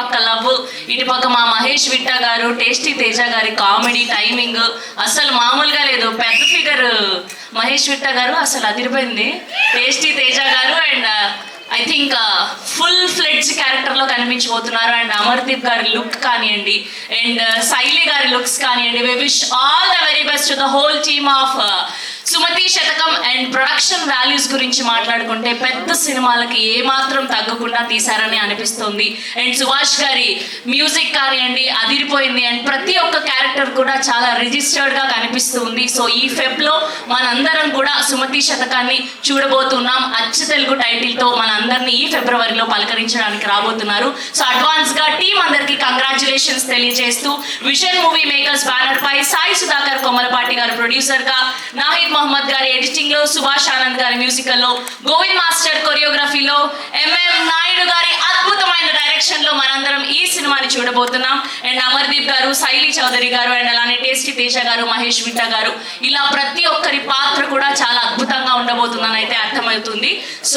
పక్క లవ్, ఇటు పక్క మా మహేష్ విట్టా గారు, టేస్టీ తేజ గారి కామెడీ టైమింగ్ అసలు మామూలుగా లేదు. పెద్ద ఫిగర్ మహేష్ విట్టా గారు అసలు అదిరిపోయింది. టేస్టీ తేజ గారు and I think full fledged క్యారెక్టర్లో కనిపించబోతున్నారు. అండ్ అమర్దీప్ గారి లుక్ కానివ్వండి అండ్ శైలి గారి లుక్స్ కానివ్వండి. We wish all the very best to the whole team of Sumathi Shatakam. And production values గురించి మాట్లాడుకుంటే పెద్ద సినిమాలకి ఏమాత్రం తగ్గకుండా తీశారని అనిపిస్తుంది. అండ్ సుభాష్ గారి మ్యూజిక్ కానివ్వండి అదిరిపోయింది. అండ్ ప్రతి ఒక్క క్యారెక్టర్ కూడా చాలా రిజిస్టర్డ్గా కనిపిస్తుంది. సో ఈ ఫెబ్లో మనందరం కూడా సుమతి శతకాన్ని చూడబోతున్నాం. అచ్చ తెలుగు టైటిల్తో మనందరినీ ఈ ఫిబ్రవరిలో పలకరించడానికి రాబోతున్నారు. సో అడ్వాన్స్గా టీమ్ అందరికీ కంగ్రాచులేషన్స్ తెలియజేస్తూ విజన్ మూవీ మేకర్స్ బ్యానర్ పై సాయి సుధాకర్ కొమ్మలపాటి గారు ప్రొడ్యూసర్గా, నాహిద్ మహమ్మద్ గారి ఎడిటింగ్ లో, సుభాష్ ఆనంద్ గారి మ్యూజికల్ లో, గోవింద్ మాస్టర్ కొరియోగ్రఫీలో, ఎంఎం నాయుడు గారి అద్భుతమైన డైరెక్షన్ లో మనందరం ఈ సినిమాని చూడబోతున్నాం. అండ్ అమర్దీప్ గారు, శైలి చౌదరి గారు అండ్ అలానే టేస్టీ తేజ గారు, మహేష్ విట్టా గారు, ఇలా ప్రతి ఒక్కరి పాత్ర కూడా చాలా అద్భుతంగా ఉండబోతుందని అయితే అర్థమవుతుంది. సో